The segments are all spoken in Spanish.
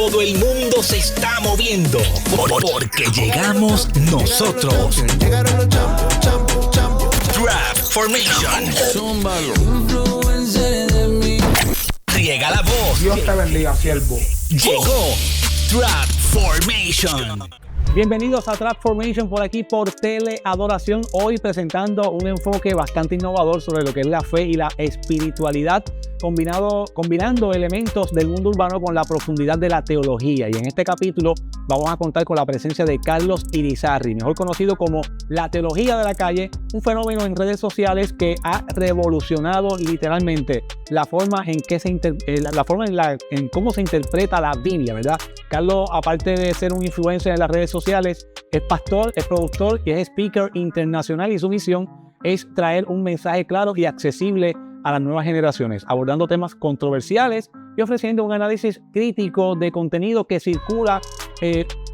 Todo el mundo se está moviendo porque llegamos nosotros. Llegaron los champions. Trap Formation. Riega la voz. Dios te bendiga, siervo. Llegó Trap Formation. Bienvenidos a Trap Formation por aquí por Teleadoración. Hoy presentando un enfoque bastante innovador sobre lo que es la fe y la espiritualidad, combinando elementos del mundo urbano con la profundidad de la teología. Y en este capítulo vamos a contar con la presencia de Carlos Irizarry, mejor conocido como la teología de la calle, un fenómeno en redes sociales que ha revolucionado literalmente la forma en que en cómo se interpreta la Biblia, ¿verdad? Carlos, aparte de ser un influencer en las redes sociales, es pastor, es productor y es speaker internacional, y su misión es traer un mensaje claro y accesible a las nuevas generaciones, abordando temas controversiales y ofreciendo un análisis crítico de contenido que circula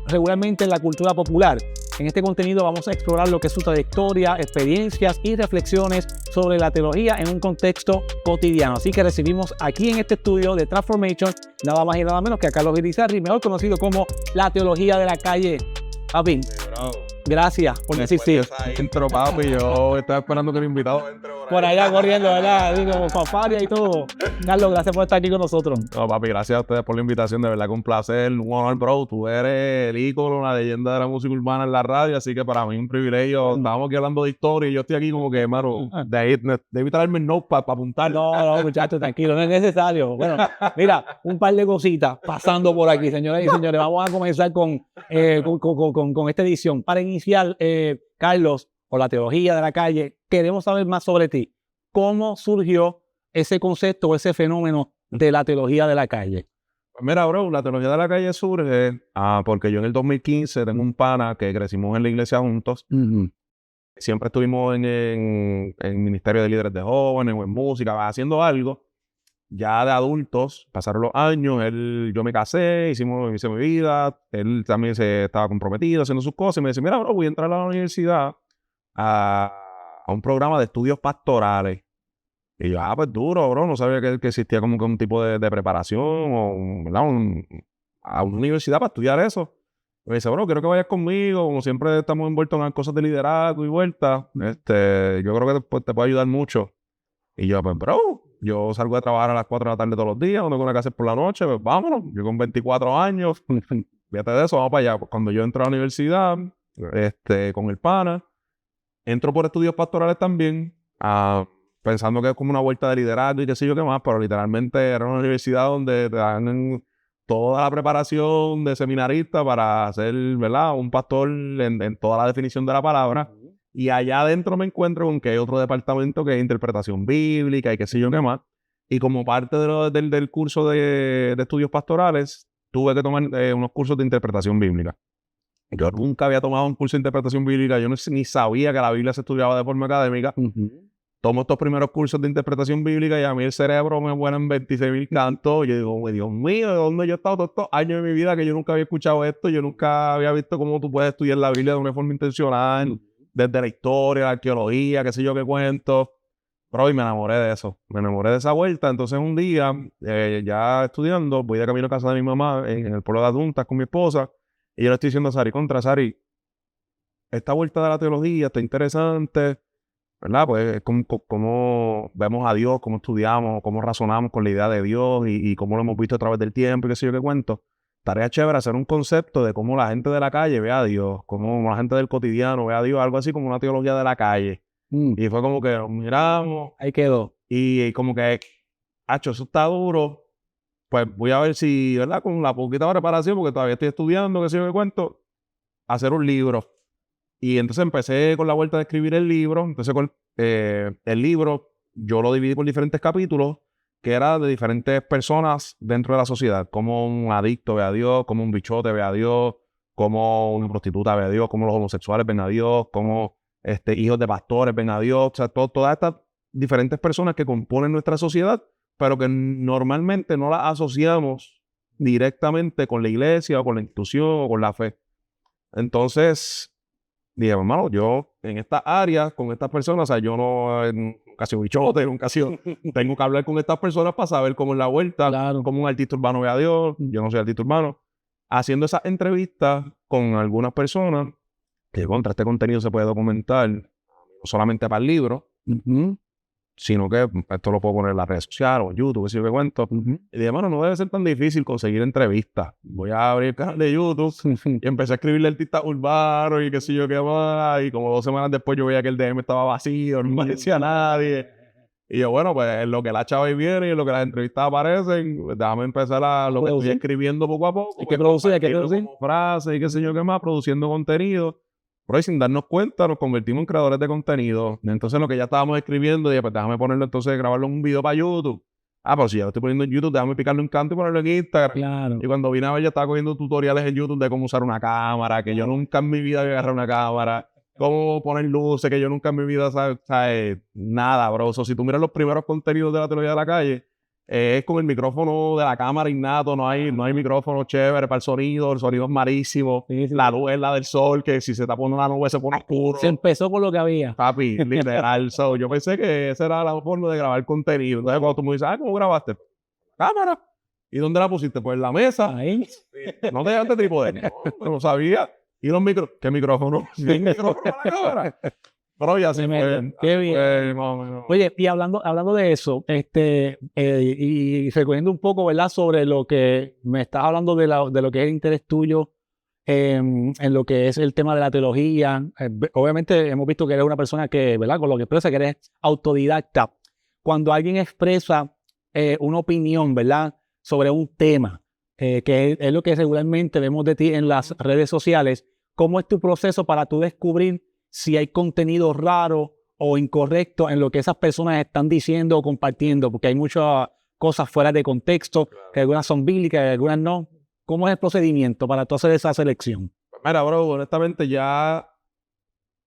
regularmente en la cultura popular. En este contenido vamos a explorar lo que es su trayectoria, experiencias y reflexiones sobre la teología en un contexto cotidiano. Así que recibimos aquí en este estudio de Trap Formation nada más y nada menos que a Carlos Irizarry, mejor conocido como la teología de la calle. Papi, gracias por existir. Intro, papi, yo estaba esperando que el invitado entre por allá corriendo, ¿verdad? Digo, fanfaria y todo. Carlos, gracias por estar aquí con nosotros. No, papi, gracias a ustedes por la invitación, de verdad que un placer, un honor, bro. Tú eres el ícono, una leyenda de la música urbana en la radio, así que para mí es un privilegio. Estábamos aquí hablando de historia y yo estoy aquí como que, hermano, debí traerme el notepad para apuntar. No, muchachos, tranquilo, no es necesario. Bueno, mira, un par de cositas pasando por aquí, señoras y señores. Vamos a comenzar con esta edición. Para iniciar, Carlos, o la teología de la calle, queremos saber más sobre ti. ¿Cómo surgió ese concepto, ese fenómeno de la teología de la calle? Pues mira, bro, la teología de la calle surge porque yo en el 2015 tengo un pana que crecimos en la iglesia juntos. Siempre estuvimos en el Ministerio de Líderes de Jóvenes o en música, haciendo algo. Ya de adultos, pasaron los años, yo me casé, hice mi vida, él también se estaba comprometido haciendo sus cosas y me dice, mira, bro, voy a entrar a la universidad a un programa de estudios pastorales. Y yo, pues duro, bro, no sabía que existía como que un tipo de preparación o, ¿verdad? A una universidad para estudiar eso. Y me dice, bro, quiero que vayas conmigo, como siempre estamos envueltos en cosas de liderazgo y vuelta, yo creo que te puede ayudar mucho. Y yo, pues, bro, yo salgo de trabajar a las 4 de la tarde todos los días, no tengo nada que hacer por la noche, pues vámonos. Yo con 24 años, fíjate de eso, vamos para allá. Pues cuando yo entro a la universidad, con el pana, entro por estudios pastorales también, pensando que es como una vuelta de liderazgo y qué sé yo qué más, pero literalmente era una universidad donde te dan toda la preparación de seminarista para ser, ¿verdad?, un pastor en toda la definición de la palabra. Y allá adentro me encuentro con que hay otro departamento que es interpretación bíblica y qué sé yo qué más. Y como parte del curso de estudios pastorales, tuve que tomar unos cursos de interpretación bíblica. Yo nunca había tomado un curso de interpretación bíblica, yo ni sabía que la Biblia se estudiaba de forma académica. Tomo estos primeros cursos de interpretación bíblica y a mí el cerebro me vuela en 26,000 cantos. Yo digo, Dios mío, ¿de dónde yo he estado todos estos años de mi vida que yo nunca había escuchado esto? Yo nunca había visto cómo tú puedes estudiar la Biblia de una forma intencional, desde la historia, la arqueología, qué sé yo qué cuento. Pero hoy me enamoré de eso, me enamoré de esa vuelta. Entonces un día, ya estudiando, voy de camino a casa de mi mamá en el pueblo de Aduntas con mi esposa, y yo le estoy diciendo a Sari, esta vuelta de la teología está interesante, ¿verdad? Pues es como vemos a Dios, cómo estudiamos, cómo razonamos con la idea de Dios y cómo lo hemos visto a través del tiempo y qué sé yo qué cuento. Tarea chévere hacer un concepto de cómo la gente de la calle ve a Dios, cómo la gente del cotidiano ve a Dios, algo así como una teología de la calle. Y fue como que nos miramos. Ahí quedó. Y como que, hacho, eso está duro. Pues voy a ver si, ¿verdad?, con la poquita preparación, porque todavía estoy estudiando, qué sé yo qué cuento, hacer un libro. Y entonces empecé con la vuelta de escribir el libro. Entonces el libro yo lo dividí por diferentes capítulos, que era de diferentes personas dentro de la sociedad. Como un adicto ve a Dios, como un bichote ve a Dios, como una prostituta ve a Dios, como los homosexuales ven a Dios, como hijos de pastores ven a Dios. O sea, todas estas diferentes personas que componen nuestra sociedad, pero que normalmente no las asociamos directamente con la iglesia o con la institución o con la fe. Entonces dije, hermano, yo en esta área, con estas personas, o sea, yo nunca nunca he sido bichote, nunca he sido... Tengo que hablar con estas personas para saber cómo es la vuelta, Claro. cómo un artista urbano ve a Dios. Yo no soy artista urbano. Haciendo esas entrevistas con algunas personas que contra este contenido se puede documentar, no solamente para el libro, sino que esto lo puedo poner en las redes sociales o en YouTube, qué sé yo qué cuento. Y dije, mano, no debe ser tan difícil conseguir entrevistas. Voy a abrir el canal de YouTube y empecé a escribirle artistas urbanos y qué sé yo qué más. Y como 2 semanas después yo veía que el DM estaba vacío, no me decía nadie. Y yo, bueno, pues en lo que la chava ahí viene y en lo que las entrevistas aparecen, pues, déjame empezar a lo que estoy escribiendo poco a poco. Hay que producir, hay que producir. Frases y qué sé yo qué más, produciendo contenido. Pero ahí, sin darnos cuenta, nos convertimos en creadores de contenido. Entonces, lo que ya estábamos escribiendo, dije, pues déjame ponerlo entonces, grabarlo en un video para YouTube. Pero si ya lo estoy poniendo en YouTube, déjame picarle un canto y ponerlo en Instagram. Claro. Y cuando vine a ver, ya estaba cogiendo tutoriales en YouTube de cómo usar una cámara, que yo nunca en mi vida había agarrado una cámara. Cómo poner luces, que yo nunca en mi vida, ¿sabes? Nada, bro. Si tú miras los primeros contenidos de la teoría de la calle, es con el micrófono de la cámara innato, no hay micrófono chévere para el sonido es malísimo. Sí. La luz es la del sol, que si se está poniendo una nube se pone oscuro. Se empezó con lo que había. Papi, literal. Yo pensé que esa era la forma de grabar contenido. Entonces, cuando tú me dices, ¿cómo grabaste? Cámara. ¿Y dónde la pusiste? Pues en la mesa. Ahí. No te llevaste trípode. No sabía. ¿Y los micrófonos? ¿Qué micrófono? ¿Qué micrófono para la cámara? Pero ya se fue. Qué bien. Más o menos. Oye, y hablando de eso, y recogiendo un poco, ¿verdad? Sobre lo que me estás hablando de lo que es el interés tuyo en lo que es el tema de la teología. Obviamente hemos visto que eres una persona que, ¿verdad? Con lo que expresa, que eres autodidacta. Cuando alguien expresa una opinión, ¿verdad? Sobre un tema, que es lo que regularmente vemos de ti en las redes sociales, ¿cómo es tu proceso para tú descubrir si hay contenido raro o incorrecto en lo que esas personas están diciendo o compartiendo? Porque hay muchas cosas fuera de contexto, que algunas son bíblicas y algunas no. ¿Cómo es el procedimiento para tú hacer esa selección? Mira, bro, honestamente ya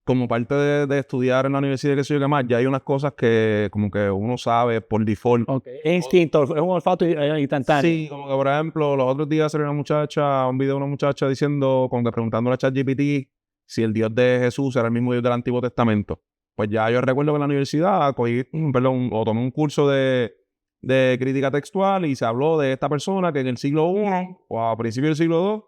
como parte de estudiar en la universidad, que sé yo qué más, ya hay unas cosas que como que uno sabe por default. Okay. Es instinto, es un olfato instantáneo. Sí, como que por ejemplo, los otros días salió un video de una muchacha diciendo, como que preguntándole a ChatGPT si el Dios de Jesús era el mismo Dios del Antiguo Testamento. Pues ya yo recuerdo que en la universidad tomé un curso de crítica textual y se habló de esta persona que en el siglo I o a principios del siglo II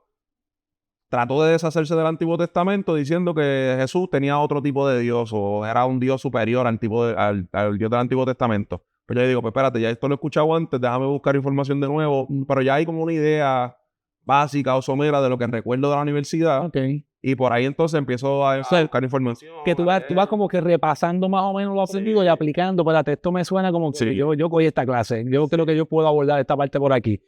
trató de deshacerse del Antiguo Testamento diciendo que Jesús tenía otro tipo de Dios o era un Dios superior al Dios del Antiguo Testamento. Pues yo digo, pues espérate, ya esto lo he escuchado antes, déjame buscar información de nuevo. Pero ya hay como una idea básica o somera de lo que recuerdo de la universidad. Okay. Y por ahí entonces empiezo a buscar información. Que tú vas como que repasando más o menos lo aprendido y aplicando. Espérate, esto me suena como que yo cogí esta clase. Yo creo que yo puedo abordar esta parte por aquí.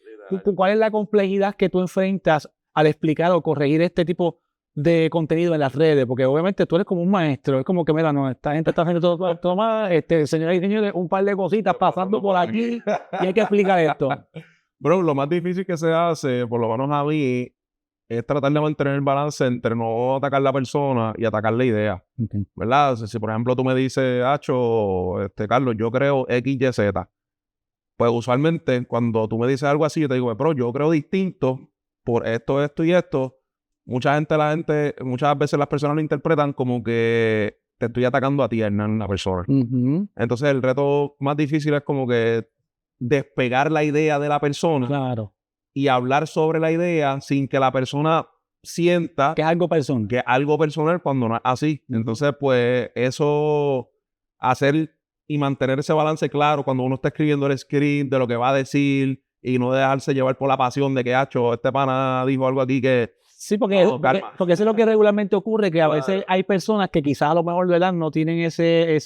¿Cuál es la complejidad que tú enfrentas al explicar o corregir este tipo de contenido en las redes? Porque obviamente tú eres como un maestro. Es como que, mira, no, esta gente está haciendo todo mal. Señoras y señores, un par de cositas pasando por aquí y hay que explicar esto. Bro, lo más difícil que se hace, por lo menos a mí, es tratar de mantener el balance entre no atacar la persona y atacar la idea. Okay. ¿Verdad? Si por ejemplo tú me dices, Carlos, yo creo X, Y, Z. Pues usualmente cuando tú me dices algo así, yo te digo, pero yo creo distinto por esto, esto y esto. Muchas veces las personas lo interpretan como que te estoy atacando a ti, Hernán, una persona. Entonces el reto más difícil es como que despegar la idea de la persona. Claro. Y hablar sobre la idea sin que la persona sienta que es algo personal. Que es algo personal cuando no es así. Entonces, pues, eso, hacer y mantener ese balance claro cuando uno está escribiendo el script de lo que va a decir y no dejarse llevar por la pasión de que, este pana dijo algo aquí que... Sí, porque eso es lo que regularmente ocurre, que a veces hay personas que quizás a lo mejor, ¿verdad?, no tienen ese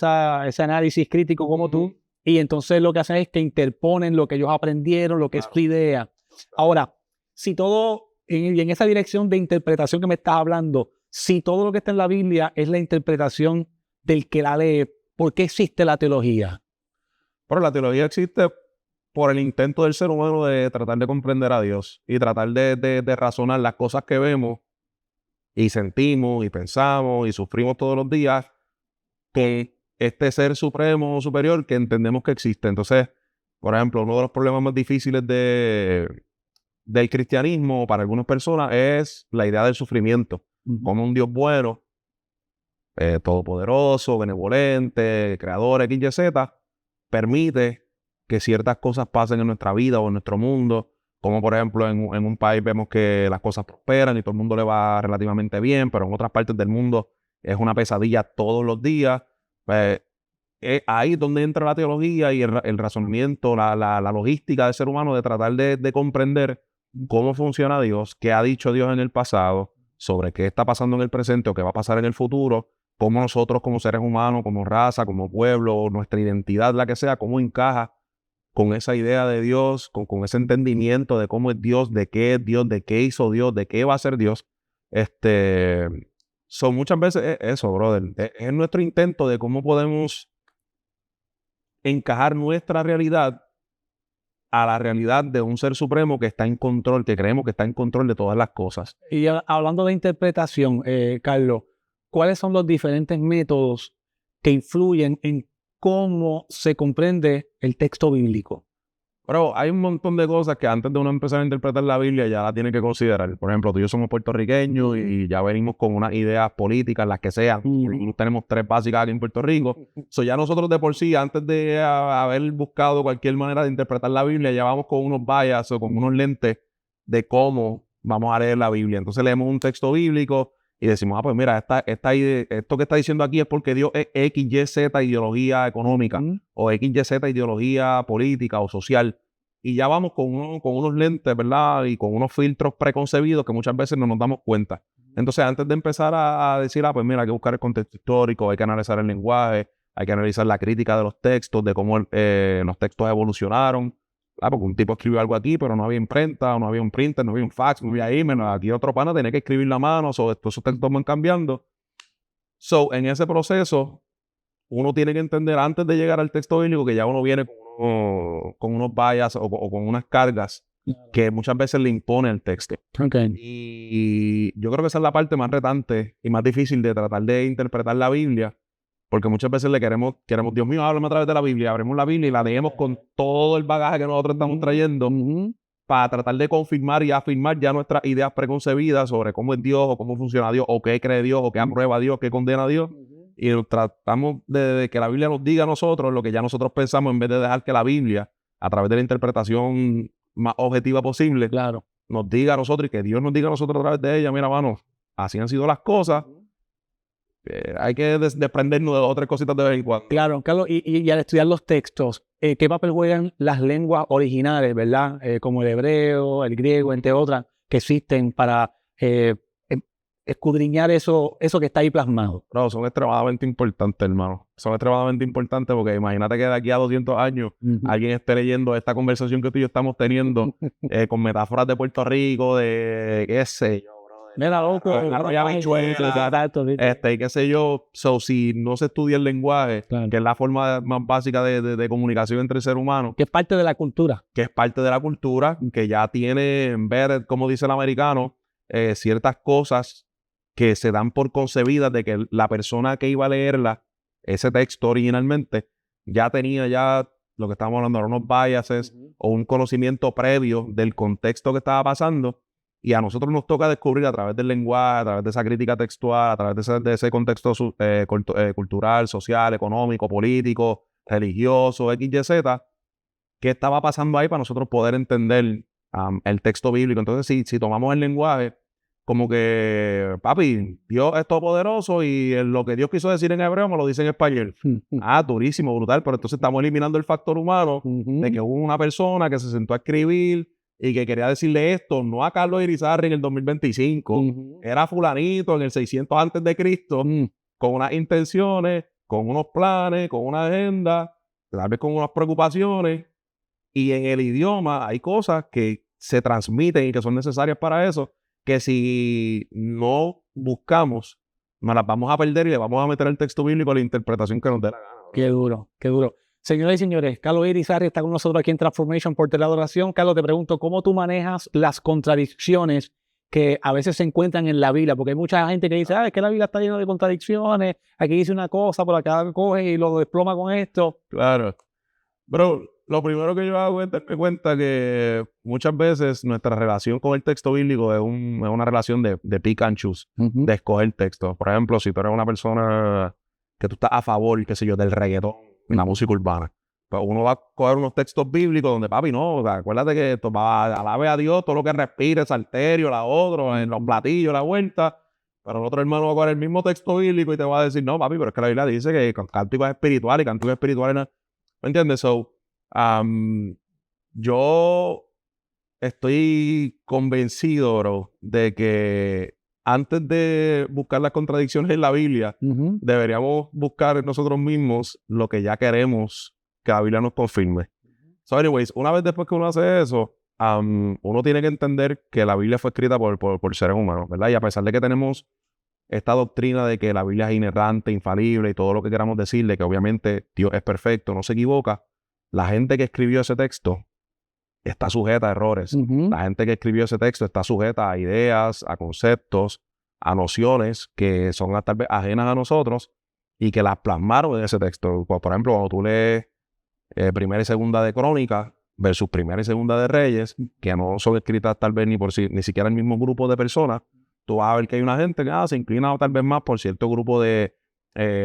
análisis crítico como tú, y entonces lo que hacen es que interponen lo que ellos aprendieron, lo que es su idea. Ahora, si todo, y en esa dirección de interpretación que me estás hablando, si todo lo que está en la Biblia es la interpretación del que la lee, ¿por qué existe la teología? Pero la teología existe por el intento del ser humano de tratar de comprender a Dios y tratar de razonar las cosas que vemos y sentimos y pensamos y sufrimos todos los días con este ser supremo o superior que entendemos que existe. Entonces, por ejemplo, uno de los problemas más difíciles del cristianismo para algunas personas es la idea del sufrimiento. Como un Dios bueno todopoderoso, benevolente, creador, X, Y, Z, permite que ciertas cosas pasen en nuestra vida o en nuestro mundo, como por ejemplo en un país vemos que las cosas prosperan y todo el mundo le va relativamente bien, pero en otras partes del mundo es una pesadilla todos los días. Ahí es donde entra la teología y el razonamiento, la logística del ser humano de tratar de comprender cómo funciona Dios, qué ha dicho Dios en el pasado, sobre qué está pasando en el presente o qué va a pasar en el futuro, cómo nosotros como seres humanos, como raza, como pueblo, nuestra identidad, la que sea, cómo encaja con esa idea de Dios, con ese entendimiento de cómo es Dios, de qué es Dios, de qué hizo Dios, de qué va a ser Dios. Son muchas veces eso, brother. Es nuestro intento de cómo podemos encajar nuestra realidad a la realidad de un ser supremo que está en control, que creemos que está en control de todas las cosas. Y hablando de interpretación, Carlos, ¿cuáles son los diferentes métodos que influyen en cómo se comprende el texto bíblico? Pero hay un montón de cosas que antes de uno empezar a interpretar la Biblia ya la tiene que considerar. Por ejemplo, tú y yo somos puertorriqueños y ya venimos con unas ideas políticas, las que sean. Tenemos 3 básicas aquí en Puerto Rico. Ya nosotros de por sí, antes de haber buscado cualquier manera de interpretar la Biblia, ya vamos con unos bias o con unos lentes de cómo vamos a leer la Biblia. Entonces leemos un texto bíblico y decimos, pues mira, esto que está diciendo aquí es porque Dios es X, Y, Z ideología económica o X, Y, Z ideología política o social. Y ya vamos con unos lentes, ¿verdad? Y con unos filtros preconcebidos que muchas veces no nos damos cuenta. Entonces, antes de empezar a decir, pues mira, hay que buscar el contexto histórico, hay que analizar el lenguaje, hay que analizar la crítica de los textos, de cómo los textos evolucionaron. Porque un tipo escribió algo aquí, pero no había imprenta, no había un printer, no había un fax, no había email. Aquí otro pana tenía que escribir la mano, esos textos van cambiando. En ese proceso, uno tiene que entender antes de llegar al texto bíblico que ya uno viene con unos bias o con unas cargas que muchas veces le impone el texto. Okay. Y yo creo que esa es la parte más retante y más difícil de tratar de interpretar la Biblia, porque muchas veces le queremos, Dios mío, háblame a través de la Biblia, abrimos la Biblia y la leemos con todo el bagaje que nosotros estamos trayendo para tratar de confirmar y afirmar ya nuestras ideas preconcebidas sobre cómo es Dios o cómo funciona Dios o qué cree Dios o qué aprueba Dios, qué condena Dios. Y tratamos de que la Biblia nos diga a nosotros lo que ya nosotros pensamos en vez de dejar que la Biblia, a través de la interpretación más objetiva posible, claro, nos diga a nosotros y que Dios nos diga a nosotros a través de ella, mira, mano, así han sido las cosas. Hay que desprendernos de otras cositas de vez en cuando. Claro, Carlos, y al estudiar los textos, ¿qué papel juegan las lenguas originales, verdad? Como el hebreo, el griego, entre otras, que existen para escudriñar eso que está ahí plasmado? No, son extremadamente importantes, hermano. Son extremadamente importantes porque imagínate que de aquí a 200 años alguien esté leyendo esta conversación que tú y yo estamos teniendo con metáforas de Puerto Rico, de qué sé yo, brother. Mira, loco. Y qué sé yo. Si no se estudia el lenguaje, que es la forma más básica de comunicación entre el ser humano. Que es parte de la cultura. Que es parte de la cultura, que ya tiene, ver, como dice el americano, ciertas cosas que se dan por concebidas de que la persona que iba a leerla, ese texto originalmente, ya tenía lo que estábamos hablando, unos biases o un conocimiento previo del contexto que estaba pasando, y a nosotros nos toca descubrir a través del lenguaje, a través de esa crítica textual, a través de ese contexto cultural, social, económico, político, religioso, X, Y, Z, qué estaba pasando ahí para nosotros poder entender el texto bíblico. Entonces, si tomamos el lenguaje como que, papi, Dios es todopoderoso y lo que Dios quiso decir en hebreo me lo dice en español. Durísimo, brutal, pero entonces estamos eliminando el factor humano de que hubo una persona que se sentó a escribir y que quería decirle esto, no a Carlos Irizarry en el 2025, era fulanito en el 600 antes de Cristo, con unas intenciones, con unos planes, con una agenda, tal vez con unas preocupaciones, y en el idioma hay cosas que se transmiten y que son necesarias para eso, que si no buscamos, nos las vamos a perder y le vamos a meter el texto bíblico a la interpretación que nos dé la gana. Qué duro, qué duro. Señoras y señores, Carlos Irizarry está con nosotros aquí en Transformation por Teleadoración. Carlos, te pregunto, ¿cómo tú manejas las contradicciones que a veces se encuentran en la Biblia? Porque hay mucha gente que dice, es que la Biblia está llena de contradicciones, aquí dice una cosa, por acá coge y lo desploma con esto. Claro. Bro, Lo primero que yo hago es darme cuenta que muchas veces nuestra relación con el texto bíblico es una relación de pick and choose, de escoger texto. Por ejemplo, si tú eres una persona que tú estás a favor, qué sé yo, del reggaetón, la música urbana, pues uno va a coger unos textos bíblicos donde, papi, no, o sea, acuérdate que esto va, alabe a Dios, todo lo que respire, salterio, la otro, en los platillos, la vuelta. Pero el otro hermano va a coger el mismo texto bíblico y te va a decir, no, papi, pero es que la Biblia dice que cántico es espiritual y cántico espiritual no. ¿Me entiendes? So, yo estoy convencido, bro, de que antes de buscar las contradicciones en la Biblia, deberíamos buscar nosotros mismos lo que ya queremos que la Biblia nos confirme. So, anyways, una vez después que uno hace eso, uno tiene que entender que la Biblia fue escrita por seres humanos, ¿verdad? Y a pesar de que tenemos esta doctrina de que la Biblia es inerrante, infalible y todo lo que queramos decirle, que obviamente Dios es perfecto, no se equivoca, la gente que escribió ese texto está sujeta a errores. La gente que escribió ese texto está sujeta a ideas, a conceptos, a nociones que son tal vez ajenas a nosotros y que las plasmaron en ese texto. Por ejemplo, cuando tú lees Primera y Segunda de Crónicas versus Primera y Segunda de Reyes, que no son escritas tal vez ni siquiera el mismo grupo de personas, tú vas a ver que hay una gente que se inclina tal vez más por cierto grupo de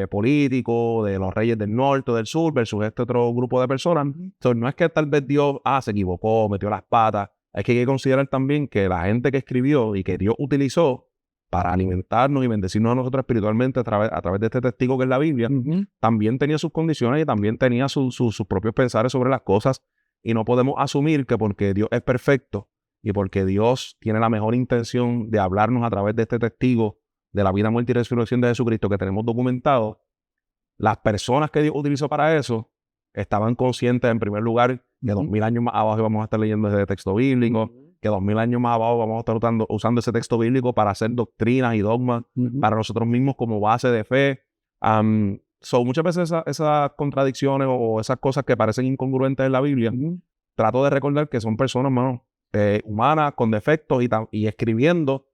políticos, de los reyes del norte o del sur versus este otro grupo de personas. Entonces, no es que tal vez Dios se equivocó, metió las patas. Es que hay que considerar también que la gente que escribió y que Dios utilizó para alimentarnos y bendecirnos a nosotros espiritualmente a través de este testigo que es la Biblia, también tenía sus condiciones y también tenía sus propios pensares sobre las cosas. Y no podemos asumir que porque Dios es perfecto y porque Dios tiene la mejor intención de hablarnos a través de este testigo de la vida, muerte y resurrección de Jesucristo que tenemos documentado, las personas que Dios utilizó para eso estaban conscientes, en primer lugar, que 2000 años más abajo vamos a estar leyendo ese texto bíblico, que 2000 años más abajo vamos a estar usando ese texto bíblico para hacer doctrinas y dogmas para nosotros mismos como base de fe. Muchas veces esas contradicciones o esas cosas que parecen incongruentes en la Biblia, trato de recordar que son personas, humanas, con defectos y escribiendo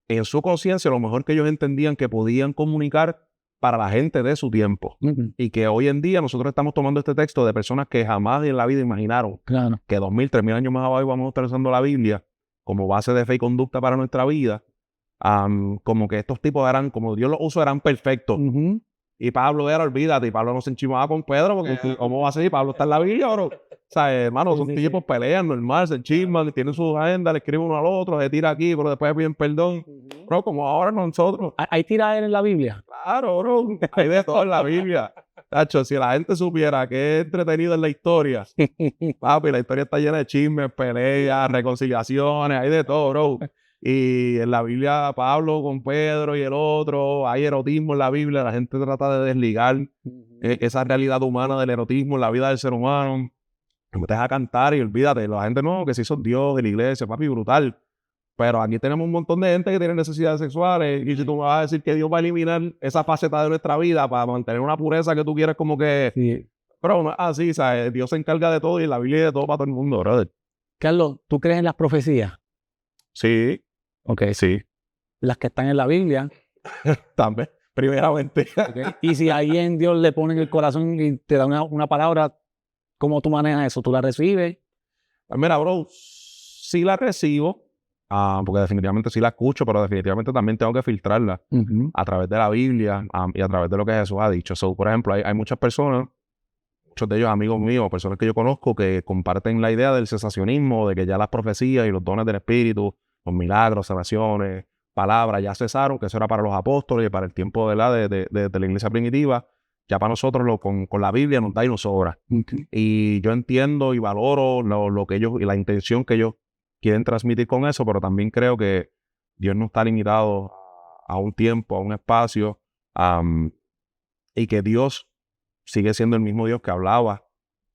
en su conciencia lo mejor que ellos entendían que podían comunicar para la gente de su tiempo. Y que hoy en día nosotros estamos tomando este texto de personas que jamás en la vida imaginaron que 2000, 3000 años más abajo vamos a estar usando la Biblia como base de fe y conducta para nuestra vida. Como que estos tipos eran, como Dios los usó, eran perfectos. Y Pablo olvídate, y Pablo no se enchimaba con Pedro, porque ¿cómo va a ser? Pablo está en la Biblia, bro. O sea, hermano, son tipos pelean normal, se enchisman, tienen su agenda, le escriben uno al otro, se tira aquí, pero después piden perdón. Bro, como ahora nosotros. ¿Hay tiraderas en la Biblia? Claro, bro. Hay de todo en la Biblia. Tacho, si la gente supiera que es entretenido en la historia, papi, la historia está llena de chismes, peleas, reconciliaciones, hay de todo, bro. Y en la Biblia, Pablo con Pedro y el otro, hay erotismo en la Biblia, la gente trata de desligar esa realidad humana del erotismo en la vida del ser humano. Te metes a cantar y olvídate, la gente no, que si son Dios de la iglesia, papi, brutal. Pero aquí tenemos un montón de gente que tiene necesidades sexuales y si tú me vas a decir que Dios va a eliminar esa faceta de nuestra vida para mantener una pureza que tú quieres como que... Sí. Pero no es así, ¿sabes? Dios se encarga de todo y la Biblia es de todo para todo el mundo, brother. Carlos, ¿tú crees en las profecías? Sí. Ok. Sí. Las que están en la Biblia. También, primeramente. Okay. Y si a alguien Dios le pone en el corazón y te da una palabra, ¿cómo tú manejas eso? ¿Tú la recibes? Pues mira, bro, sí la recibo, porque definitivamente sí la escucho, pero definitivamente también tengo que filtrarla a través de la Biblia y a través de lo que Jesús ha dicho. So, por ejemplo, hay muchas personas, muchos de ellos amigos míos, personas que yo conozco que comparten la idea del cesacionismo, de que ya las profecías y los dones del Espíritu, los milagros, sanaciones, palabras, ya cesaron, que eso era para los apóstoles y para el tiempo de la iglesia primitiva. Ya para nosotros con la Biblia nos da y nos sobra. Y yo entiendo y valoro lo que ellos y la intención que ellos quieren transmitir con eso, pero también creo que Dios no está limitado a un tiempo, a un espacio, y que Dios sigue siendo el mismo Dios que hablaba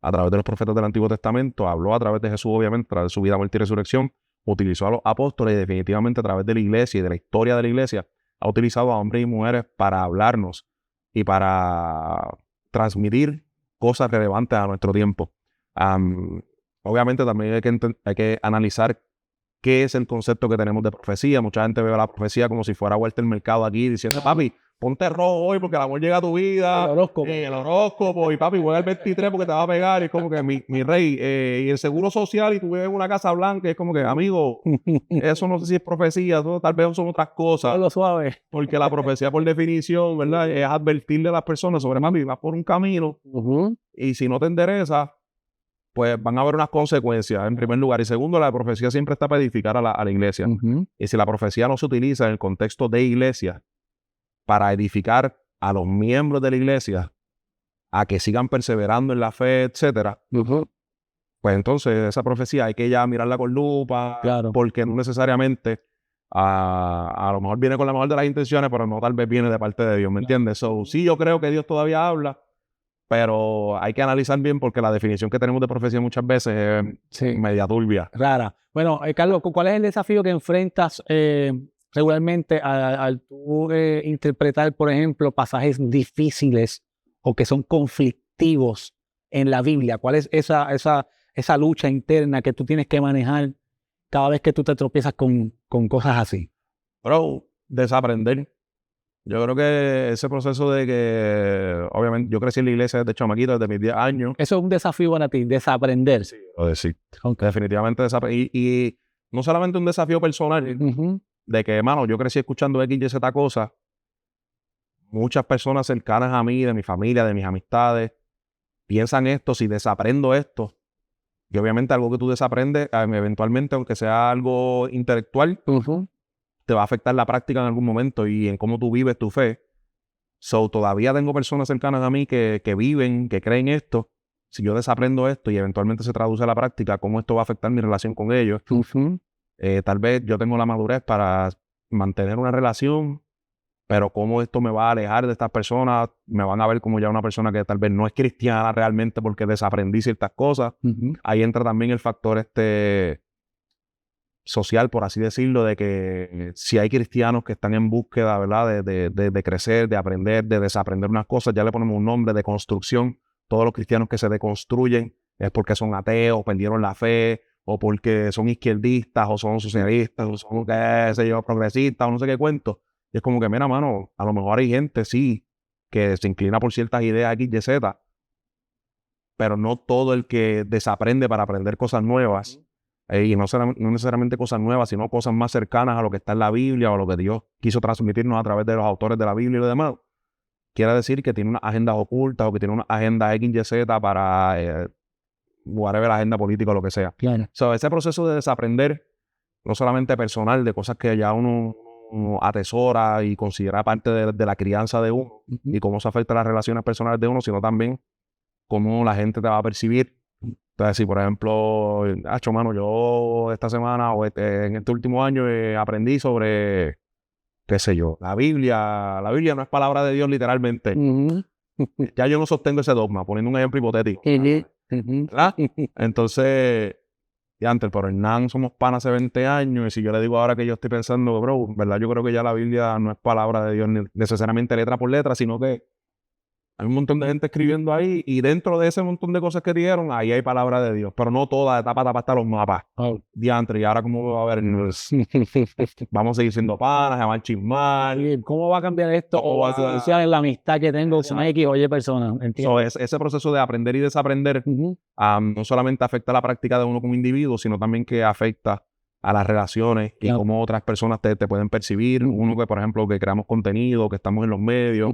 a través de los profetas del Antiguo Testamento, habló a través de Jesús, obviamente, a través de su vida, muerte y resurrección, utilizó a los apóstoles y definitivamente a través de la iglesia y de la historia de la iglesia, ha utilizado a hombres y mujeres para hablarnos y para transmitir cosas relevantes a nuestro tiempo. Obviamente también hay que analizar qué es el concepto que tenemos de profecía. Mucha gente ve la profecía como si fuera vuelta el mercado aquí diciendo, papi, ponte rojo hoy porque el amor llega a tu vida. El El horóscopo. Y papi, juega el 23 porque te va a pegar. Y es como que mi rey. Y el seguro social y tú vives en una casa blanca. Y es como que, amigo, eso no sé si es profecía. Eso tal vez son otras cosas. Algo suave. Porque la profecía, por definición, ¿verdad? Es advertirle a las personas sobre, mami, vas por un camino. Y si no te enderezas, pues van a haber unas consecuencias, en primer lugar. Y segundo, la profecía siempre está para edificar a la iglesia. Y si la profecía no se utiliza en el contexto de iglesia para edificar a los miembros de la iglesia a que sigan perseverando en la fe, etcétera, pues entonces esa profecía hay que ya mirarla con lupa, Claro. porque no necesariamente a lo mejor viene con la mejor de las intenciones, pero no tal vez viene de parte de Dios, ¿me entiendes? So, sí, yo creo que Dios todavía habla, pero hay que analizar bien porque la definición que tenemos de profecía muchas veces es media turbia. Rara. Bueno, Carlos, ¿cuál es el desafío que enfrentas regularmente al tú interpretar, por ejemplo, pasajes difíciles o que son conflictivos en la Biblia? ¿Cuál es esa lucha interna que tú tienes que manejar cada vez que tú te tropiezas con cosas así? Bro, desaprender. Yo creo que ese proceso de que, obviamente, yo crecí en la iglesia desde chamaquito, desde mis 10 años. Eso es un desafío para ti, desaprender. Sí, lo decir. Definitivamente desaprender. Y no solamente un desafío personal, de que, mano, yo crecí escuchando X y Z cosa. Muchas personas cercanas a mí, de mi familia, de mis amistades, piensan esto, si desaprendo esto. Y obviamente algo que tú desaprendes, eventualmente, aunque sea algo intelectual, te va a afectar la práctica en algún momento y en cómo tú vives tu fe. So, todavía tengo personas cercanas a mí que viven, que creen esto. Si yo desaprendo esto y eventualmente se traduce a la práctica, ¿cómo esto va a afectar mi relación con ellos? Tal vez yo tengo la madurez para mantener una relación, pero cómo esto me va a alejar de estas personas, me van a ver como ya una persona que tal vez no es cristiana realmente porque desaprendí ciertas cosas. Ahí entra también el factor social, por así decirlo, de que si hay cristianos que están en búsqueda, ¿verdad? De crecer, de aprender, de desaprender unas cosas, ya le ponemos un nombre de construcción. Todos los cristianos que se deconstruyen es porque son ateos, perdieron la fe, o porque son izquierdistas, o son socialistas, o son, qué sé yo, progresistas, o no sé qué cuento. Y es como que, mira, mano, a lo mejor hay gente, sí, que se inclina por ciertas ideas X, Y, Z, pero no todo el que desaprende para aprender cosas nuevas, y no necesariamente cosas nuevas, sino cosas más cercanas a lo que está en la Biblia o a lo que Dios quiso transmitirnos a través de los autores de la Biblia y lo demás, quiere decir que tiene una agenda oculta o que tiene una agenda X, Y, Z para whatever, agenda política o lo que sea. Claro. So, ese proceso de desaprender, no solamente personal, de cosas que ya uno atesora y considera parte de la crianza de uno y cómo se afecta las relaciones personales de uno, sino también cómo la gente te va a percibir. Entonces, si por ejemplo, mano, yo esta semana o en este último año aprendí sobre, qué sé yo, la Biblia no es palabra de Dios literalmente. Ya yo no sostengo ese dogma, poniendo un ejemplo hipotético. ¿Verdad? Entonces, pero Hernán somos panas hace 20 años y si yo le digo ahora que yo estoy pensando, bro, ¿verdad? Yo creo que ya la Biblia no es palabra de Dios necesariamente letra por letra, sino que hay un montón de gente escribiendo ahí y dentro de ese montón de cosas que dieron, ahí hay palabra de Dios, pero no toda, de tapa a tapa hasta los mapas. Diantre, y ahora cómo va a haber, vamos a seguir siendo panas, se van a chismar. ¿Cómo va a cambiar esto? O va a ser en la amistad que tengo con X o Y personas. So, ese proceso de aprender y desaprender no solamente afecta la práctica de uno como individuo, sino también que afecta a las relaciones y cómo otras personas te pueden percibir. Uno que, por ejemplo, que creamos contenido, que estamos en los medios,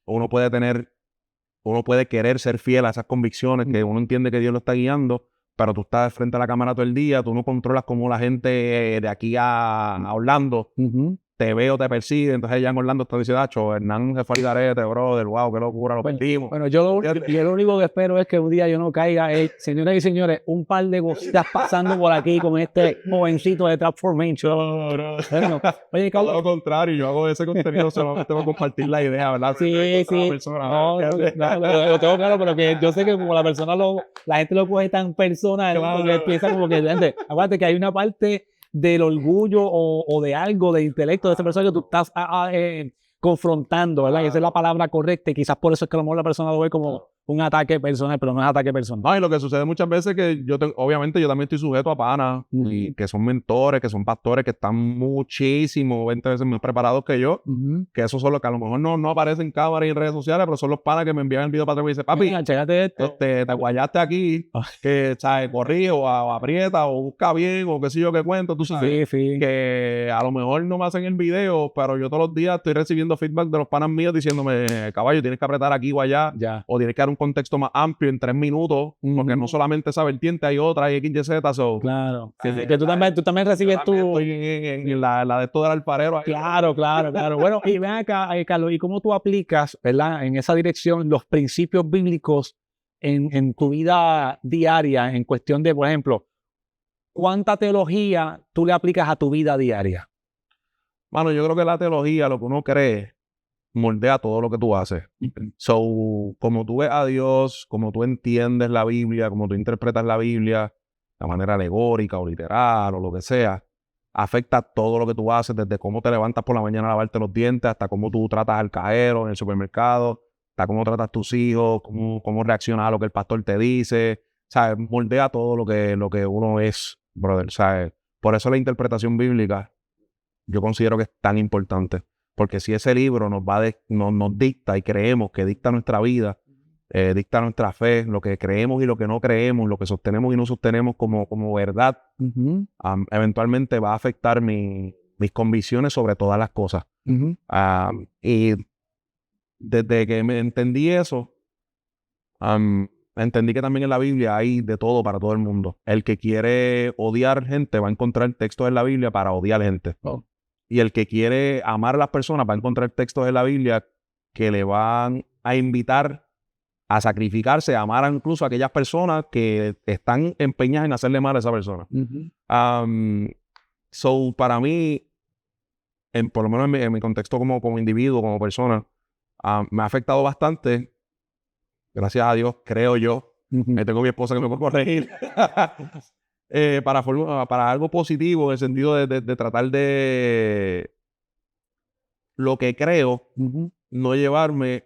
uno puede querer ser fiel a esas convicciones que uno entiende que Dios lo está guiando, pero tú estás frente a la cámara todo el día, tú no controlas cómo la gente de aquí a Orlando te ve o te persigue. Entonces ya en Orlando está diciendo, Hernán se fue al garete, brother, wow, qué locura, lo perdimos. Bueno, yo lo único que espero es que un día yo no caiga, señoras y señores, un par de cositas pasando por aquí con este jovencito de Transformation. Bueno, oye, Carlos. Al contrario, yo hago ese contenido solamente para compartir la idea, ¿verdad? Sí. No, lo tengo claro, pero que yo sé que como la persona la gente lo coge tan personal, porque piensa como que, acuérdate que hay una parte del orgullo o de algo, de intelecto de esa persona que tú estás confrontando, ¿verdad? Y esa es la palabra correcta y quizás por eso es que a lo mejor la persona lo ve como un ataque personal, pero no es ataque personal. No, y lo que sucede muchas veces es que obviamente yo también estoy sujeto a panas y que son mentores, que son pastores, que están muchísimo, 20 veces más preparados que yo, que esos son los que a lo mejor no aparecen en cámara y en redes sociales, pero son los panas que me envían el video para atrás y me dicen, papi, Mira, chécate esto. te guayaste aquí, que, ¿sabes? Corrige o aprieta o busca bien o qué sé yo qué cuento, tú sabes. Sí. Que a lo mejor no me hacen el video, pero yo todos los días estoy recibiendo feedback de los panas míos diciéndome, caballo, tienes que apretar aquí o allá, Ya. o tienes que dar un contexto más amplio en 3 minutos, porque no solamente esa vertiente, hay otra, hay X, Y, Z, so. Claro. Que tú también recibes tu... Estoy en la de esto del alfarero. Ahí. Claro. Bueno, y ven acá, Carlos, ¿y cómo tú aplicas, verdad, en esa dirección los principios bíblicos en tu vida diaria, en cuestión de, por ejemplo, cuánta teología tú le aplicas a tu vida diaria? Mano, yo creo que la teología, lo que uno cree, moldea todo lo que tú haces. So, como tú ves a Dios, como tú entiendes la Biblia, como tú interpretas la Biblia, de manera alegórica o literal o lo que sea, afecta todo lo que tú haces, desde cómo te levantas por la mañana a lavarte los dientes, hasta cómo tú tratas al cajero en el supermercado, hasta cómo tratas a tus hijos, cómo reaccionas a lo que el pastor te dice, ¿sabes? Moldea todo lo que uno es, brother, ¿sabes? Por eso la interpretación bíblica yo considero que es tan importante, porque si ese libro nos dicta y creemos que dicta nuestra vida, dicta nuestra fe, lo que creemos y lo que no creemos, lo que sostenemos y no sostenemos como verdad, eventualmente va a afectar mis convicciones sobre todas las cosas. Y desde que me entendí eso, entendí que también en la Biblia hay de todo para todo el mundo. El que quiere odiar gente va a encontrar textos en la Biblia para odiar gente. Oh. Y el que quiere amar a las personas va a encontrar textos en la Biblia que le van a invitar a sacrificarse, a amar incluso a aquellas personas que están empeñadas en hacerle mal a esa persona. So, para mí, por lo menos en mi contexto como individuo, como persona, me ha afectado bastante. Gracias a Dios, creo yo. Tengo mi esposa que me puede corregir. Para algo positivo, en el sentido de tratar de lo que creo, no llevarme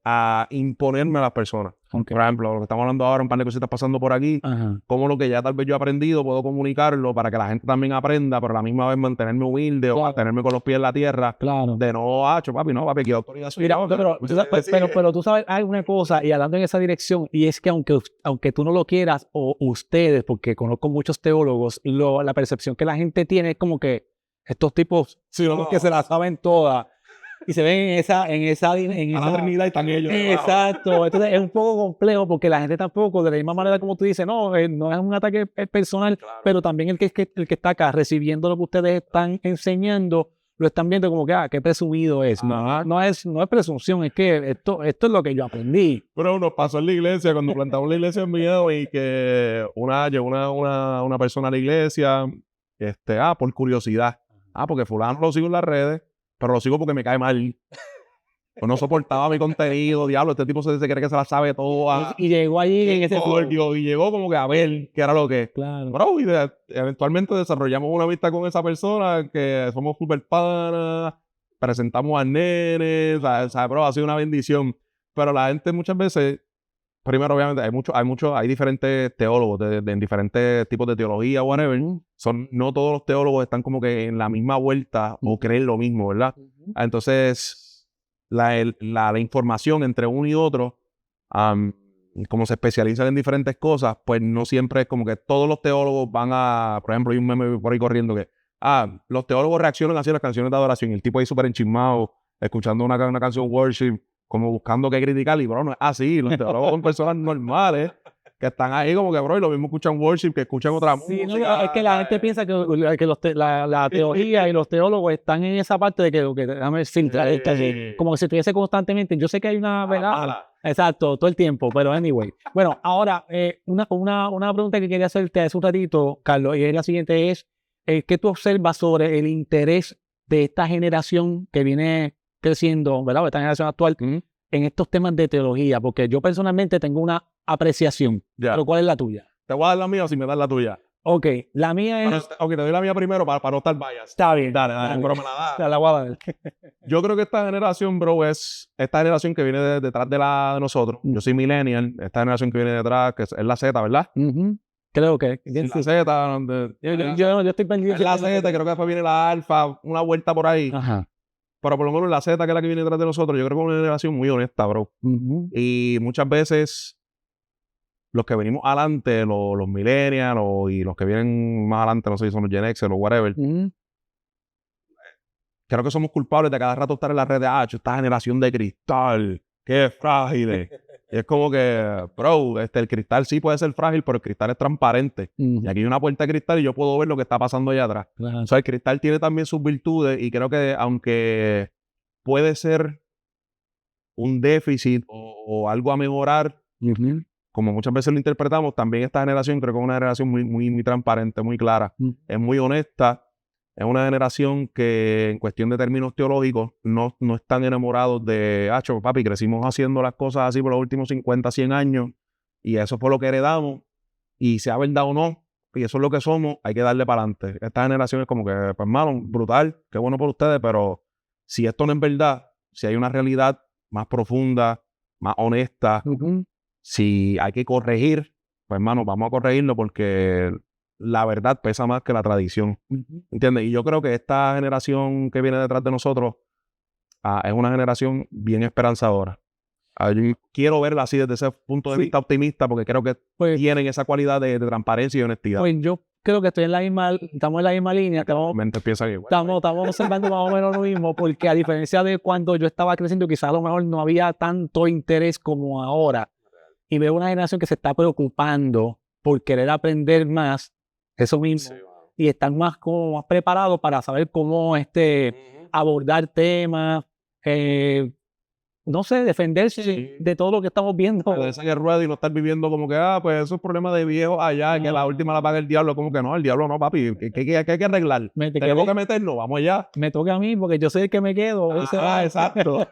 a imponerme a las personas. Okay. Por ejemplo, lo que estamos hablando ahora, un par de cositas pasando por aquí, como lo que ya tal vez yo he aprendido, puedo comunicarlo para que la gente también aprenda, pero a la misma vez mantenerme humilde o mantenerme con los pies en la tierra. Claro. De no, papi, aquí autoridad suya. Mira, pero tú sabes, hay una cosa, y hablando en esa dirección, y es que aunque tú no lo quieras, o ustedes, porque conozco muchos teólogos, la percepción que la gente tiene es como que estos tipos, que se la saben todas, y se ven en esa Trinidad y están ellos. Exacto. Entonces es un poco complejo porque la gente tampoco, de la misma manera como tú dices, no es un ataque personal, claro, pero también el que está acá recibiendo lo que ustedes están enseñando, lo están viendo como que, qué presumido es. No es presunción, es que esto es lo que yo aprendí. Pero nos pasó en la iglesia, cuando plantamos la iglesia en Miami, y que llegó una persona a la iglesia, por curiosidad. Porque fulano lo sigo en las redes, pero lo sigo porque me cae mal. Pues no soportaba mi contenido, diablo, este tipo se cree que se la sabe toda. Y llegó allí en ese cordio, y llegó como que a ver qué era lo que. Claro. Bro, y eventualmente desarrollamos una amistad con esa persona, que somos super panas, presentamos al nene, bro, ha sido una bendición. Pero la gente muchas veces, primero obviamente hay diferentes teólogos en diferentes tipos de teología, whatever. No todos los teólogos están como que en la misma vuelta o creen lo mismo, ¿verdad? Entonces, la información entre uno y otro, como se especializan en diferentes cosas, pues no siempre es como que todos los teólogos van a, por ejemplo, hay un meme por ahí corriendo que, los teólogos reaccionan así a las canciones de adoración, y el tipo ahí súper enchismado, escuchando una canción worship, como buscando qué criticar, y bro, no es así. Los teólogos son personas normales que están ahí como que, bro, y lo mismo escuchan worship, que escuchan otra música. No, es que la gente piensa que la teología y los teólogos están en esa parte de que déjame filtrar como que se estuviese constantemente. Yo sé que hay una verdad. Exacto, todo el tiempo, pero anyway. Bueno, ahora, una pregunta que quería hacerte hace un ratito, Carlos, y es la siguiente, es ¿qué tú observas sobre el interés de esta generación que viene creciendo, ¿verdad? Esta generación actual, en estos temas de teología? Porque yo personalmente tengo una apreciación. Pero ¿cuál es la tuya? ¿Te voy a dar la mía o si me das la tuya? Ok, la mía es... Ok, te doy la mía primero para no estar bias. Está bien. Dale, pero me la da. Te la voy a dar. Yo creo que esta generación, bro, es esta generación que viene detrás de la de nosotros. Yo soy millennial, esta generación que viene detrás, que es la Z, ¿verdad? Creo que... Sí, la Z, Yo estoy perdido. es la Z, creo que después viene la Alfa, una vuelta por ahí. Ajá. Pero por lo menos la Z, que es la que viene detrás de nosotros, yo creo que es una generación muy honesta, bro. Y muchas veces los que venimos adelante, los millennials y los que vienen más adelante, no sé si son los Gen X o whatever, creo que somos culpables de cada rato estar en la red de esta generación de cristal, qué frágil. Y es como que, bro, el cristal sí puede ser frágil, pero el cristal es transparente. Y aquí hay una puerta de cristal y yo puedo ver lo que está pasando allá atrás. O sea, el cristal tiene también sus virtudes y creo que aunque puede ser un déficit o algo a mejorar, como muchas veces lo interpretamos, también esta generación creo que es una generación muy transparente, muy clara, es muy honesta. Es una generación que en cuestión de términos teológicos no están enamorados de, papi, crecimos haciendo las cosas así por los últimos 50, 100 años y eso fue lo que heredamos y sea verdad o no, y eso es lo que somos, hay que darle para adelante. Esta generación es como que, pues hermano, brutal, qué bueno por ustedes, pero si esto no es verdad, si hay una realidad más profunda, más honesta, si hay que corregir, pues hermano, vamos a corregirlo porque la verdad pesa más que la tradición, ¿entiendes? Y yo creo que esta generación que viene detrás de nosotros es una generación bien esperanzadora. Yo quiero verla así desde ese punto de vista optimista porque creo que tienen esa cualidad de transparencia y honestidad. Pues yo creo que estamos en la misma línea. Estamos observando más o menos lo mismo porque a diferencia de cuando yo estaba creciendo, quizás a lo mejor no había tanto interés como ahora. Y veo una generación que se está preocupando por querer aprender más. Eso mismo. Sí, wow. Y están más preparados para saber cómo abordar temas, no sé, defenderse de todo lo que estamos viendo. De esa rueda y no estar viviendo como que, pues eso es problema de viejos allá, que la última la paga el diablo. Como que no, el diablo no, papi. ¿Qué hay que arreglar? Tenemos que meternos, vamos allá. Me toca a mí porque yo soy el que me quedo. Exacto.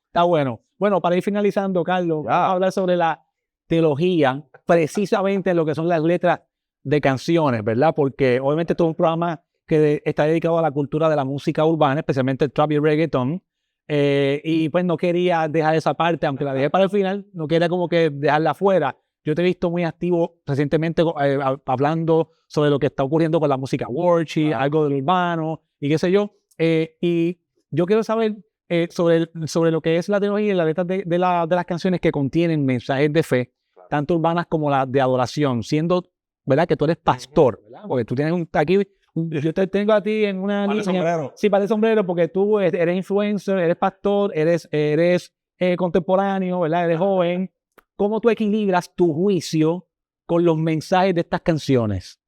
Está bueno. Bueno, para ir finalizando, Carlos, vamos a hablar sobre la teología, precisamente lo que son las letras de canciones, ¿verdad? Porque obviamente todo es un programa que está dedicado a la cultura de la música urbana, especialmente el trap y el reggaeton, y pues no quería dejar esa parte, aunque la dejé para el final, no quería como que dejarla afuera. Yo te he visto muy activo recientemente hablando sobre lo que está ocurriendo con la música worship, algo del urbano, y qué sé yo, y yo quiero saber sobre lo que es la teología y las letras de las canciones que contienen mensajes de fe, tanto urbanas como las de adoración, siendo, ¿verdad? Que tú eres pastor, ¿verdad? Porque tú tienes yo te tengo a ti en una línea. Sombrero. Sí, para el sombrero, porque tú eres influencer, eres pastor, eres contemporáneo, ¿verdad? Eres joven. ¿Cómo tú equilibras tu juicio con los mensajes de estas canciones?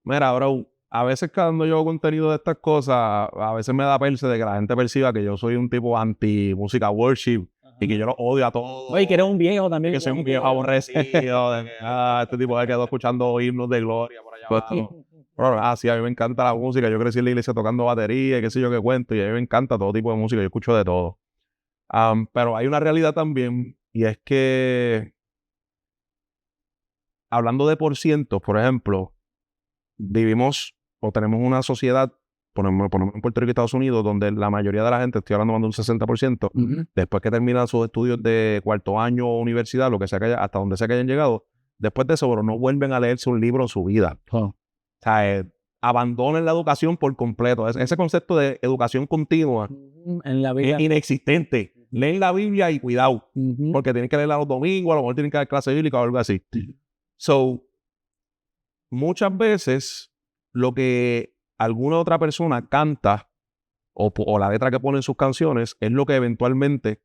Mira, bro, a veces cuando yo hago contenido de estas cosas, a veces me da perse de que la gente perciba que yo soy un tipo anti-música worship. Y que yo lo odio a todos. Oye, que eres un viejo también. Que soy un viejo aborrecido. De que, este tipo se quedó escuchando himnos de gloria por allá abajo. Pero, sí, a mí me encanta la música. Yo crecí en la iglesia tocando batería y qué sé yo qué cuento. Y a mí me encanta todo tipo de música. Yo escucho de todo. Pero hay una realidad también. Y es que, hablando de porcientos, por ejemplo, vivimos o tenemos una sociedad, ponemos en Puerto Rico y Estados Unidos, donde la mayoría de la gente, estoy hablando más de un 60%, después que terminan sus estudios de cuarto año o universidad, lo que sea que hasta donde sea que hayan llegado, después de eso, bro, no vuelven a leerse un libro en su vida. O sea, abandonen la educación por completo. Ese concepto de educación continua en la vida es inexistente. Leen la Biblia y cuidado, porque tienen que leerla los domingos, a lo mejor tienen que dar clase bíblica o algo así. So, muchas veces lo que alguna otra persona canta o la letra que pone en sus canciones es lo que eventualmente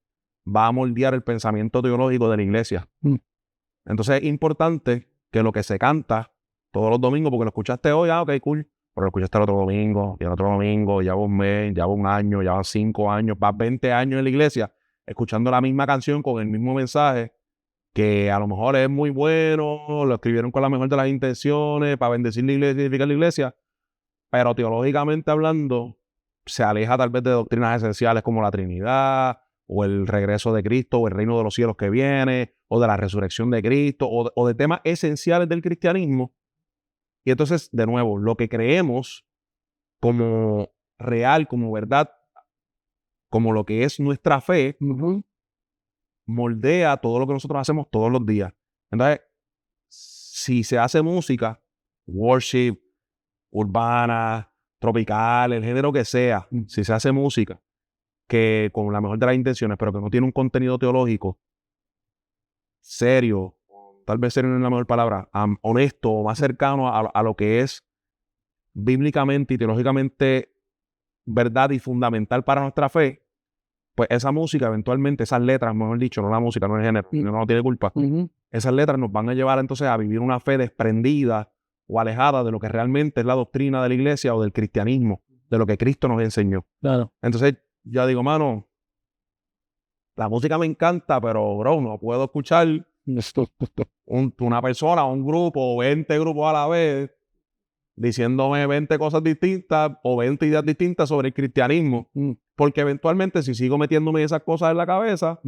va a moldear el pensamiento teológico de la iglesia. Entonces es importante que lo que se canta todos los domingos, porque lo escuchaste hoy, ok, cool, pero lo escuchaste el otro domingo, y el otro domingo, ya va un mes, ya va un año, ya van 5 años, va 20 años en la iglesia, escuchando la misma canción con el mismo mensaje, que a lo mejor es muy bueno, lo escribieron con la mejor de las intenciones, para bendecir la iglesia y edificar la iglesia, pero teológicamente hablando, se aleja tal vez de doctrinas esenciales como la Trinidad, o el regreso de Cristo, o el reino de los cielos que viene, o de la resurrección de Cristo, o de temas esenciales del cristianismo. Y entonces, de nuevo, lo que creemos como real, como verdad, como lo que es nuestra fe, moldea todo lo que nosotros hacemos todos los días. Entonces, si se hace música, worship, urbana, tropical, el género que sea, si se hace música que con la mejor de las intenciones, pero que no tiene un contenido teológico serio, tal vez serio no es la mejor palabra, honesto o más cercano a lo que es bíblicamente y teológicamente verdad y fundamental para nuestra fe, pues esa música eventualmente, esas letras, mejor dicho, no la música, no el género, no tiene culpa, esas letras nos van a llevar entonces a vivir una fe desprendida o alejada de lo que realmente es la doctrina de la iglesia o del cristianismo, de lo que Cristo nos enseñó. Claro. Entonces, ya digo, mano, la música me encanta, pero, bro, no puedo escuchar una persona, un grupo, o 20 grupos a la vez, diciéndome 20 cosas distintas o 20 ideas distintas sobre el cristianismo. Porque eventualmente, si sigo metiéndome esas cosas en la cabeza,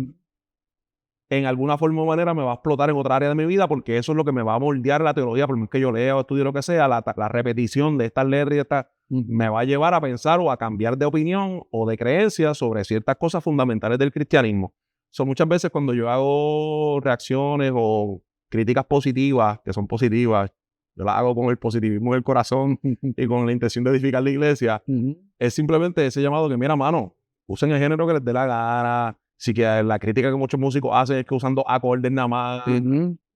en alguna forma o manera me va a explotar en otra área de mi vida, porque eso es lo que me va a moldear la teología, por más que yo lea o estudie lo que sea, la repetición de estas letras y de estas me va a llevar a pensar o a cambiar de opinión o de creencia sobre ciertas cosas fundamentales del cristianismo. Muchas veces cuando yo hago reacciones o críticas positivas, que son positivas, yo las hago con el positivismo del corazón y con la intención de edificar la iglesia, es simplemente ese llamado que, mira, mano, usen el género que les dé la gana. Sí, que la crítica que muchos músicos hacen es que usando acordes nada más.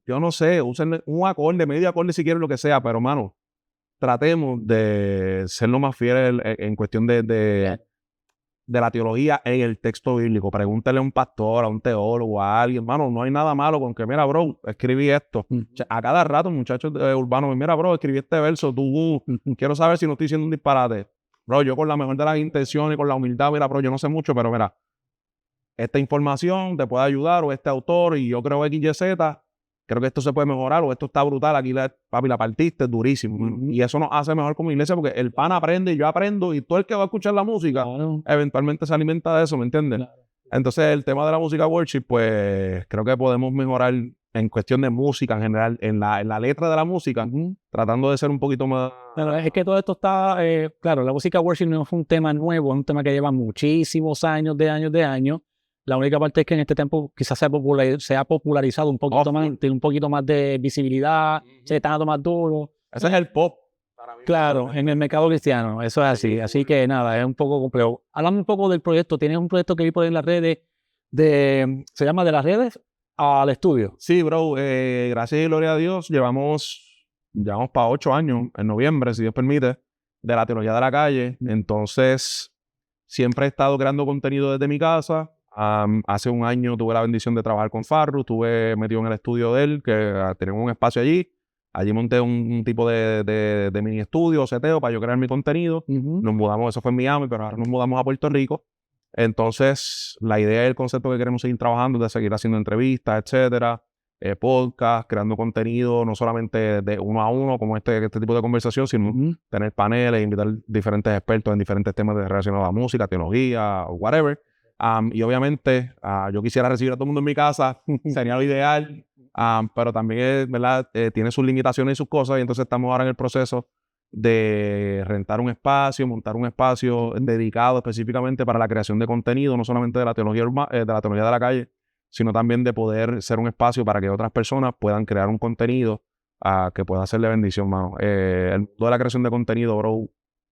Yo no sé, usen un acorde, medio acorde si quieren, lo que sea, pero, mano, tratemos de ser lo más fieles en cuestión de la teología en el texto bíblico. Pregúntale a un pastor, a un teólogo, a alguien, mano, no hay nada malo con que, mira, bro, escribí esto. A cada rato, muchachos urbanos, mira, bro, escribí este verso, quiero saber si no estoy diciendo un disparate. Bro, yo con la mejor de las intenciones, con la humildad, mira, bro, yo no sé mucho, pero mira, esta información te puede ayudar, o este autor, y yo creo X, Y, Z, creo que esto se puede mejorar, o esto está brutal, aquí papi, la partiste, es durísimo. Y eso nos hace mejor como iglesia, porque el pan aprende y yo aprendo, y todo el que va a escuchar la música, eventualmente se alimenta de eso, ¿me entiendes? Claro. Entonces, el tema de la música worship, pues, creo que podemos mejorar en cuestión de música en general, en la letra de la música, tratando de ser un poquito más... Claro, es que todo esto está, claro, la música worship no es un tema nuevo, es un tema que lleva muchísimos años. La única parte es que en este tiempo quizás se ha popularizado un poquito más, tiene un poquito más de visibilidad, se está dando más duro. Ese es el pop. Claro, en el mercado cristiano, eso es así. Así que nada, es un poco complejo. Háblame un poco del proyecto. Tienes un proyecto que vi por ahí en las redes, se llama De las redes al estudio. Sí, bro, gracias y gloria a Dios, llevamos para 8 años, en noviembre, si Dios permite, de la teología de la calle. Entonces, siempre he estado creando contenido desde mi casa. Hace un año tuve la bendición de trabajar con Farru, estuve metido en el estudio de él, que tenemos un espacio allí. Allí monté un tipo de mini estudio, seteo, para yo crear mi contenido. Nos mudamos, eso fue en Miami, pero ahora nos mudamos a Puerto Rico. Entonces, la idea y el concepto que queremos seguir trabajando es de seguir haciendo entrevistas, etcétera, podcast, creando contenido, no solamente de uno a uno, como este tipo de conversación, sino tener paneles, invitar diferentes expertos en diferentes temas relacionados a la música, teología, o whatever. Y obviamente, yo quisiera recibir a todo el mundo en mi casa, sería lo ideal, pero también, ¿verdad? Tiene sus limitaciones y sus cosas, y entonces estamos ahora en el proceso de rentar un espacio, montar un espacio dedicado específicamente para la creación de contenido, no solamente de la teología de la calle, sino también de poder ser un espacio para que otras personas puedan crear un contenido que pueda ser de bendición, mano. El mundo de la creación de contenido, bro,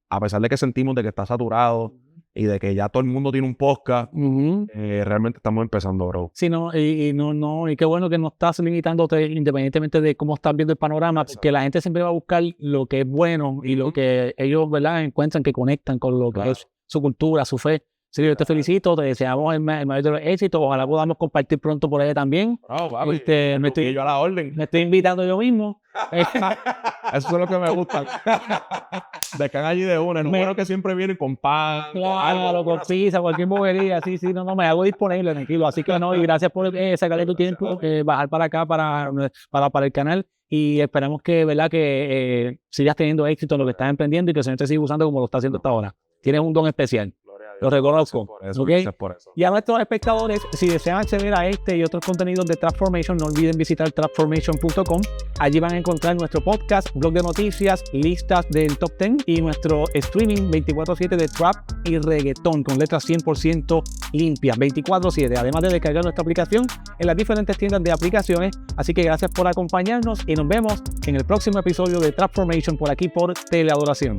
a pesar de que sentimos de que está saturado y de que ya todo el mundo tiene un podcast, realmente estamos empezando, bro. Sí, y qué bueno que no estás limitándote independientemente de cómo estás viendo el panorama, porque la gente siempre va a buscar lo que es bueno y lo que ellos, ¿verdad?, encuentran que conectan con lo que es su cultura, su fe. Sí, yo te felicito, te deseamos el mayor de los éxitos, ojalá podamos compartir pronto por ahí también. Papi, yo a la orden. Me estoy invitando yo mismo. Eso es lo que me gusta. De que allí de una, no bueno que siempre vienen con pan. Claro, con pizza, cualquier bobería. Sí, no, me hago disponible, tranquilo. Así que no, y gracias por sacarle tu tiempo, bajar para acá, para el canal. Y esperamos que, ¿verdad?, que sigas teniendo éxito en lo que estás emprendiendo y que el Señor te siga usando como lo está haciendo hasta ahora. Tienes un don especial. Lo reconozco. Por eso, ¿ok? gracias por eso. Y a nuestros espectadores, si desean acceder a este y otros contenidos de Transformation, no olviden visitar transformation.com. Allí van a encontrar nuestro podcast, blog de noticias, listas del top 10 y nuestro streaming 24/7 de trap y reggaetón con letras 100% limpias, 24/7. Además de descargar nuestra aplicación en las diferentes tiendas de aplicaciones. Así que gracias por acompañarnos y nos vemos en el próximo episodio de Transformation por aquí por Teleadoración.